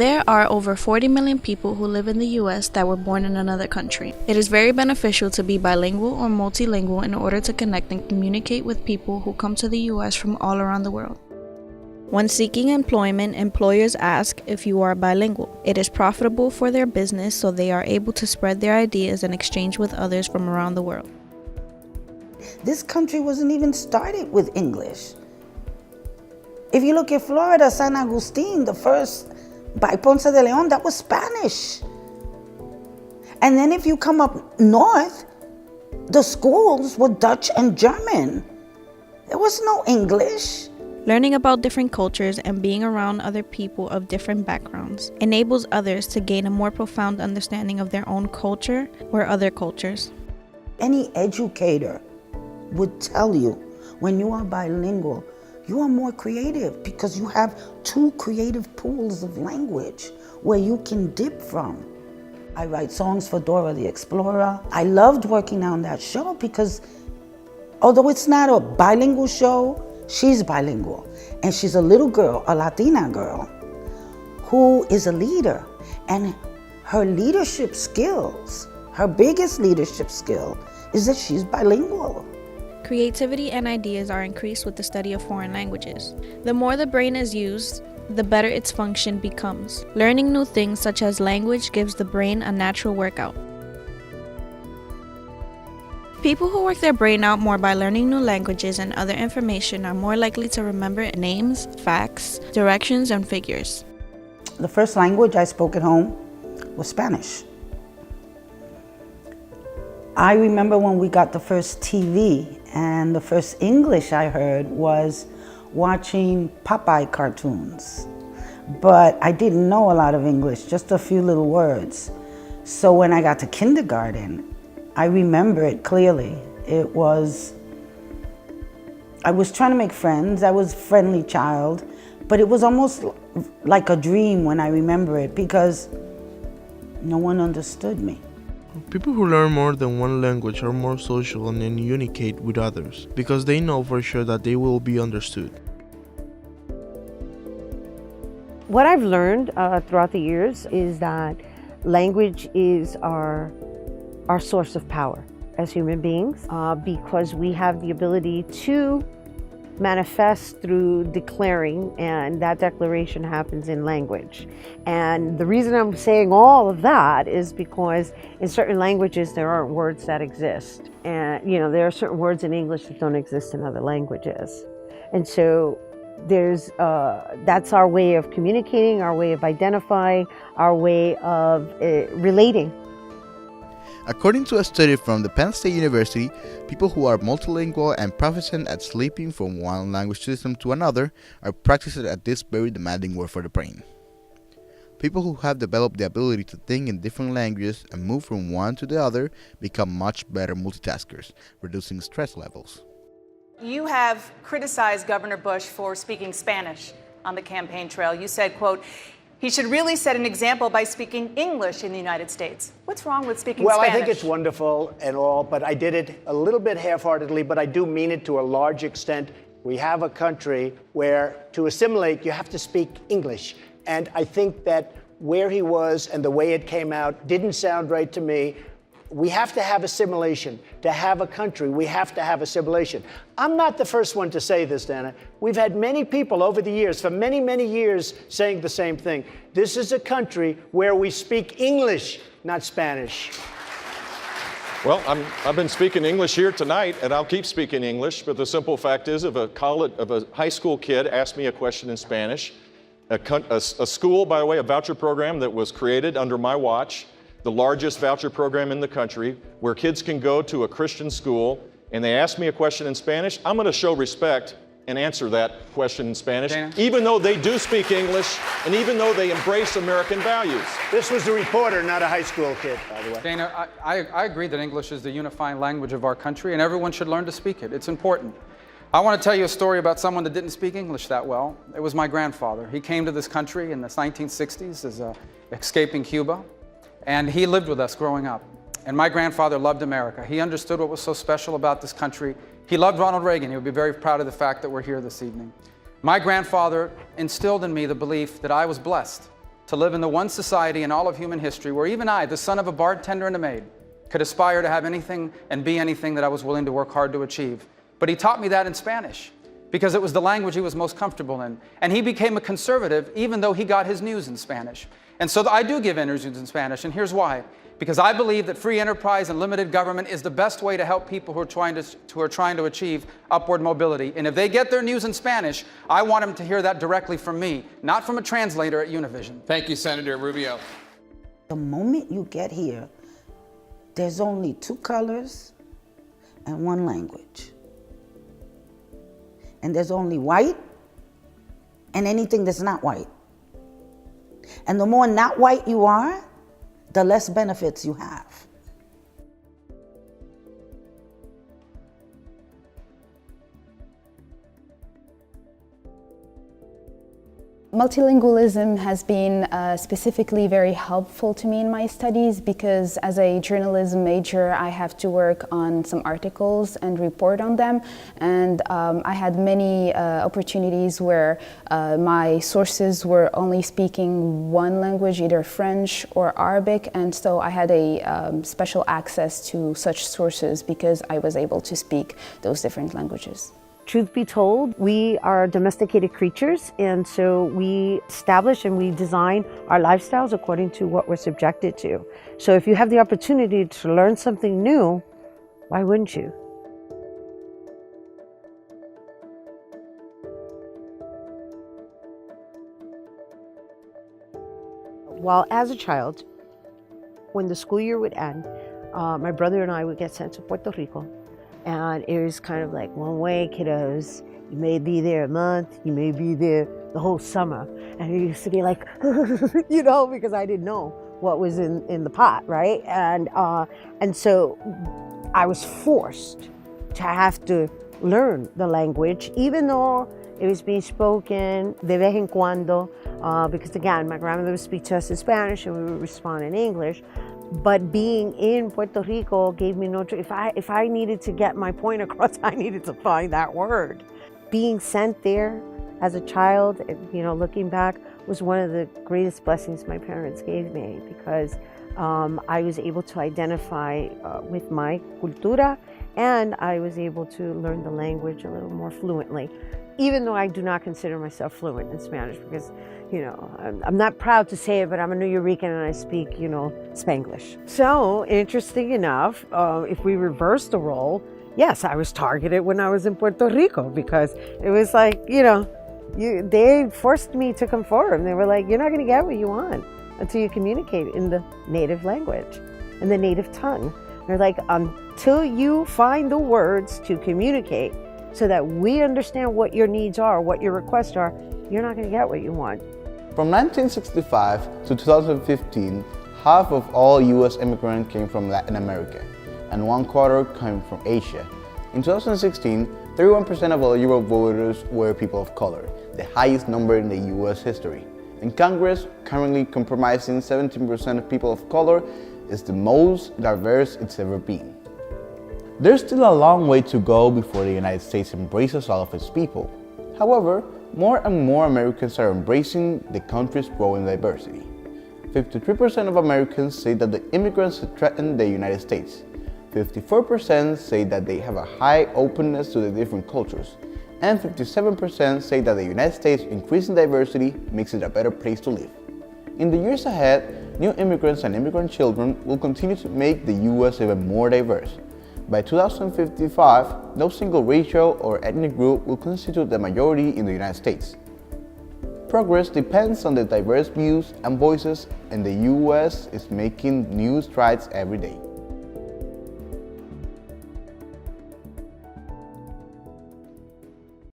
There are over 40 million people who live in the US that were born in another country. It is very beneficial to be bilingual or multilingual in order to connect and communicate with people who come to the US from all around the world. When seeking employment, employers ask if you are bilingual. It is profitable for their business, so they are able to spread their ideas and exchange with others from around the world. This country wasn't even started with English. If you look at Florida, San Agustin, the first by Ponce de Leon, that was Spanish. And then if you come up north, the schools were Dutch and German. There was no English. Learning about different cultures and being around other people of different backgrounds enables others to gain a more profound understanding of their own culture or other cultures. Any educator would tell you when you are bilingual, you are more creative because you have two creative pools of language where you can dip from. I write songs for Dora the Explorer. I loved working on that show because although it's not a bilingual show, she's bilingual. And she's a little girl, a Latina girl, who is a leader. And her leadership skills, her biggest leadership skill is that she's bilingual. Creativity and ideas are increased with the study of foreign languages. The more the brain is used, the better its function becomes. Learning new things such as language gives the brain a natural workout. People who work their brain out more by learning new languages and other information are more likely to remember names, facts, directions, and figures. The first language I spoke at home was Spanish. I remember when we got the first TV, and the first English I heard was watching Popeye cartoons. But I didn't know a lot of English, just a few little words. So when I got to kindergarten, I remember it clearly. I was trying to make friends. I was a friendly child, but it was almost like a dream when I remember it because no one understood me. People who learn more than one language are more social and communicate with others because they know for sure that they will be understood. What I've learned throughout the years is that language is our source of power as human beings because we have the ability to manifest through declaring, and that declaration happens in language. And the reason I'm saying all of that is because in certain languages there aren't words that exist. And there are certain words in English that don't exist in other languages. And so that's our way of communicating, our way of identifying, our way of relating. According to a study from the Penn State University, people who are multilingual and proficient at leaping from one language system to another are practicing at this very demanding work for the brain. People who have developed the ability to think in different languages and move from one to the other become much better multitaskers, reducing stress levels. You have criticized Governor Bush for speaking Spanish on the campaign trail. You said, quote, "He should really set an example by speaking English in the United States." What's wrong with speaking Spanish? Well, I think it's wonderful and all, but I did it a little bit half-heartedly, but I do mean it to a large extent. We have a country where to assimilate, you have to speak English. And I think that where he was and the way it came out didn't sound right to me. We have to have assimilation. To have a country, we have to have assimilation. I'm not the first one to say this, Dana. We've had many people over the years, for many, many years, saying the same thing. This is a country where we speak English, not Spanish. Well, I've been speaking English here tonight, and I'll keep speaking English, but the simple fact is if a high school kid asked me a question in Spanish, a school, by the way, a voucher program that was created under my watch, the largest voucher program in the country, where kids can go to a Christian school and they ask me a question in Spanish, I'm going to show respect and answer that question in Spanish, Dana, even though they do speak English and even though they embrace American values. This was a reporter, not a high school kid, by the way. Dana, I agree that English is the unifying language of our country and everyone should learn to speak it. It's important. I want to tell you a story about someone that didn't speak English that well. It was my grandfather. He came to this country in the 1960s as escaping Cuba. And he lived with us growing up. And my grandfather loved America. He understood what was so special about this country. He loved Ronald Reagan. He would be very proud of the fact that we're here this evening. My grandfather instilled in me the belief that I was blessed to live in the one society in all of human history where even I, the son of a bartender and a maid, could aspire to have anything and be anything that I was willing to work hard to achieve. But he taught me that in Spanish because it was the language he was most comfortable in. And he became a conservative even though he got his news in Spanish. And so I do give interviews in Spanish, and here's why. Because I believe that free enterprise and limited government is the best way to help people who are trying to achieve upward mobility. And if they get their news in Spanish, I want them to hear that directly from me, not from a translator at Univision. Thank you, Senator Rubio. The moment you get here, there's only two colors and one language. And there's only white and anything that's not white. And the more not white you are, the less benefits you have. Multilingualism has been specifically very helpful to me in my studies because as a journalism major, I have to work on some articles and report on them. And I had many opportunities where my sources were only speaking one language, either French or Arabic. And so I had a special access to such sources because I was able to speak those different languages. Truth be told, we are domesticated creatures, and so we establish and we design our lifestyles according to what we're subjected to. So if you have the opportunity to learn something new, why wouldn't you? While as a child, when the school year would end, my brother and I would get sent to Puerto Rico. And it was kind of like, one way, kiddos. You may be there a month, you may be there the whole summer. And it used to be like, you know, because I didn't know what was in the pot, right? And so I was forced to have to learn the language, even though it was being spoken de vez en cuando, because again, my grandmother would speak to us in Spanish and we would respond in English. But being in Puerto Rico gave me no choice. If I needed to get my point across, I needed to find that word. Being sent there as a child, you know, looking back, was one of the greatest blessings my parents gave me because I was able to identify with my cultura, and I was able to learn the language a little more fluently, even though I do not consider myself fluent in Spanish because, you know, I'm not proud to say it, but I'm a Nuyorican and I speak, you know, Spanglish. So, interesting enough, if we reverse the role, yes, I was targeted when I was in Puerto Rico because it was like, you know, they forced me to conform. They were like, you're not going to get what you want until you communicate in the native language, in the native tongue. They're like, until you find the words to communicate so that we understand what your needs are, what your requests are, you're not going to get what you want. From 1965 to 2015, half of all U.S. immigrants came from Latin America, and 1/4 came from Asia. In 2016, 31% of eligible voters were people of color, the highest number in the U.S. history. In Congress, currently comprising 17% of people of color, is the most diverse it's ever been. There's still a long way to go before the United States embraces all of its people. However, more and more Americans are embracing the country's growing diversity. 53% of Americans say that the immigrants threaten the United States. 54% say that they have a high openness to the different cultures. And 57% say that the United States' increasing diversity makes it a better place to live. In the years ahead, new immigrants and immigrant children will continue to make the U.S. even more diverse. By 2055, no single racial or ethnic group will constitute the majority in the United States. Progress depends on the diverse views and voices, and the U.S. is making new strides every day.